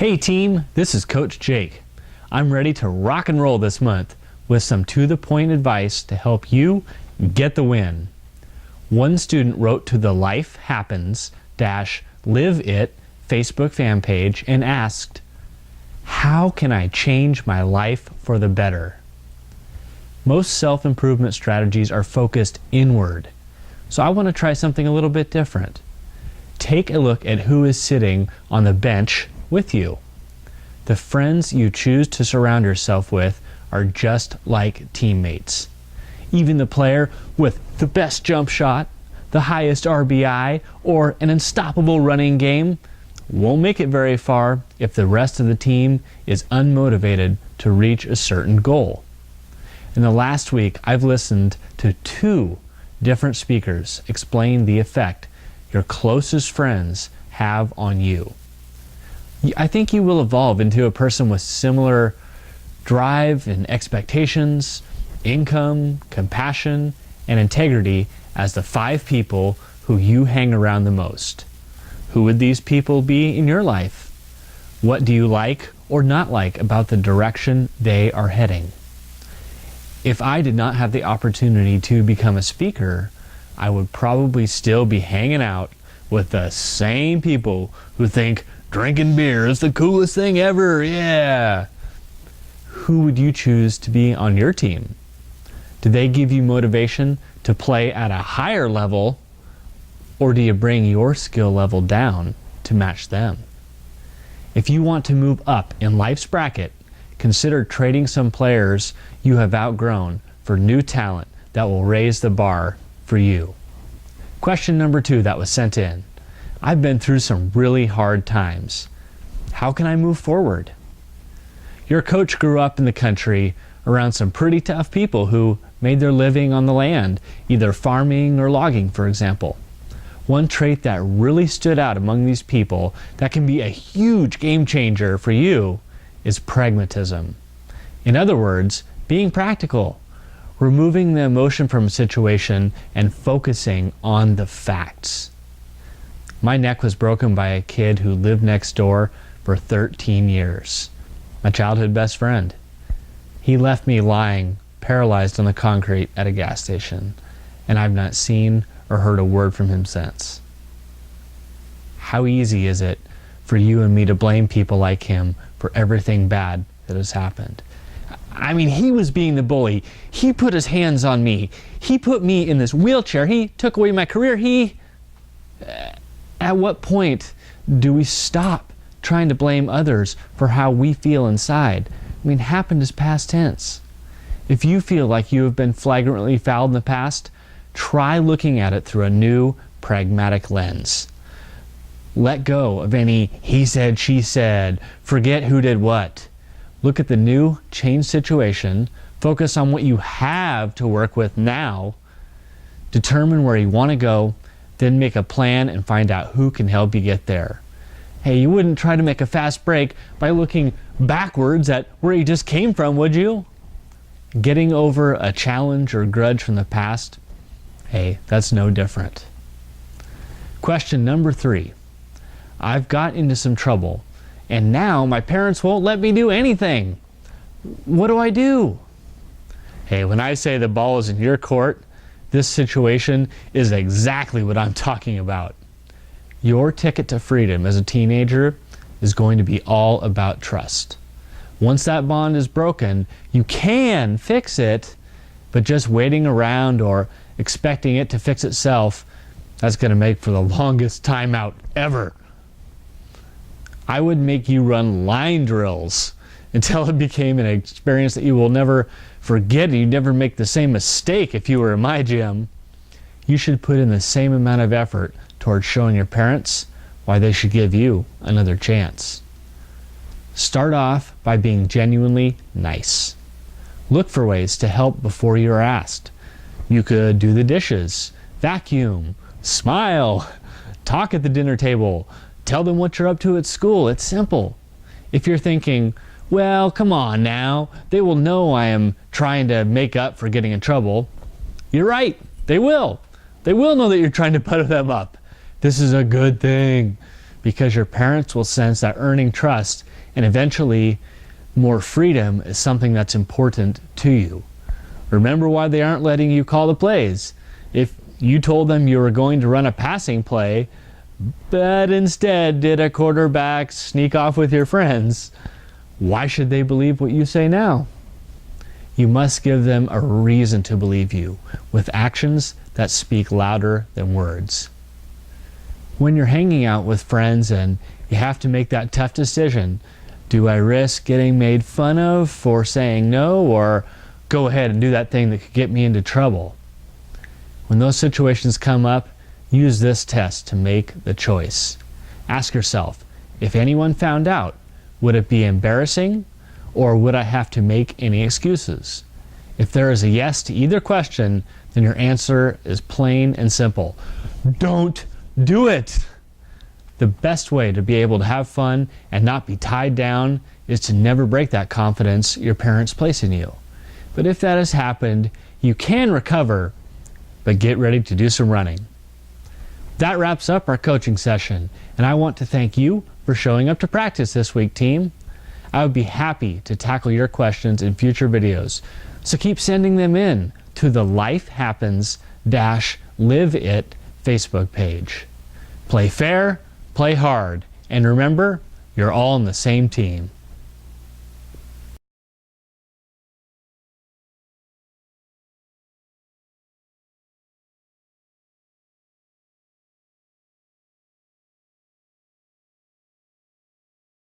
Hey team, this is Coach Jake. I'm ready to rock and roll this month with some to-the-point advice to help you get the win. One student wrote to the Life Happens-Live It Facebook fan page and asked, "How can I change my life for the better?" Most self-improvement strategies are focused inward, so I want to try something a little bit different. Take a look at who is sitting on the bench with you. The friends you choose to surround yourself with are just like teammates. Even the player with the best jump shot, the highest RBI, or an unstoppable running game won't make it very far if the rest of the team is unmotivated to reach a certain goal. In the last week, I've listened to 2 different speakers explain the effect your closest friends have on you. I think you will evolve into a person with similar drive and expectations, income, compassion, and integrity as the 5 people who you hang around the most. Who would these people be in your life? What do you like or not like about the direction they are heading? If I did not have the opportunity to become a speaker, I would probably still be hanging out with the same people who think drinking beer is the coolest thing ever, yeah! Who would you choose to be on your team? Do they give you motivation to play at a higher level, or do you bring your skill level down to match them? If you want to move up in life's bracket, consider trading some players you have outgrown for new talent that will raise the bar for you. Question number 2 that was sent in. I've been through some really hard times. How can I move forward? Your coach grew up in the country around some pretty tough people who made their living on the land, either farming or logging, for example. One trait that really stood out among these people that can be a huge game changer for you is pragmatism. In other words, being practical, removing the emotion from a situation and focusing on the facts. My neck was broken by a kid who lived next door for 13 years. My childhood best friend. He left me lying, paralyzed on the concrete at a gas station, and I've not seen or heard a word from him since. How easy is it for you and me to blame people like him for everything bad that has happened? I mean, he was being the bully. He put his hands on me. He put me in this wheelchair. He took away my career. At what point do we stop trying to blame others for how we feel inside? I mean, happened is past tense. If you feel like you have been flagrantly fouled in the past, try looking at it through a new, pragmatic lens. Let go of any he said, she said, forget who did what. Look at the new, changed situation, focus on what you have to work with now, determine where you want to go, then make a plan and find out who can help you get there. Hey, you wouldn't try to make a fast break by looking backwards at where you just came from, would you? Getting over a challenge or grudge from the past, hey, that's no different. Question number 3. I've got into some trouble, and now my parents won't let me do anything. What do I do? Hey, when I say the ball is in your court, this situation is exactly what I'm talking about. Your ticket to freedom as a teenager is going to be all about trust. Once that bond is broken, you can fix it, but just waiting around or expecting it to fix itself, that's going to make for the longest timeout ever. I would make you run line drills until it became an experience that you will never forget and you never make the same mistake if you were in my gym. You should put in the same amount of effort towards showing your parents why they should give you another chance. Start off by being genuinely nice. Look for ways to help before you're asked. You could do the dishes, vacuum, smile, talk at the dinner table, tell them what you're up to at school. It's simple. If you're thinking, well, come on now, they will know I am trying to make up for getting in trouble. You're right, they will. They will know that you're trying to butter them up. This is a good thing. because your parents will sense that earning trust and eventually more freedom is something that's important to you. Remember why they aren't letting you call the plays. If you told them you were going to run a passing play, but instead did a quarterback sneak off with your friends, why should they believe what you say now? You must give them a reason to believe you, with actions that speak louder than words. When you're hanging out with friends and you have to make that tough decision, do I risk getting made fun of for saying no, or go ahead and do that thing that could get me into trouble? When those situations come up, use this test to make the choice. Ask yourself, if anyone found out, would it be embarrassing, or would I have to make any excuses? If there is a yes to either question, then your answer is plain and simple. Don't do it! The best way to be able to have fun and not be tied down is to never break that confidence your parents place in you. But if that has happened, you can recover, but get ready to do some running. That wraps up our coaching session, and I want to thank you for showing up to practice this week, team. I would be happy to tackle your questions in future videos, so keep sending them in to the Life Happens Live It Facebook page. Play fair, play hard, and remember, you're all on the same team.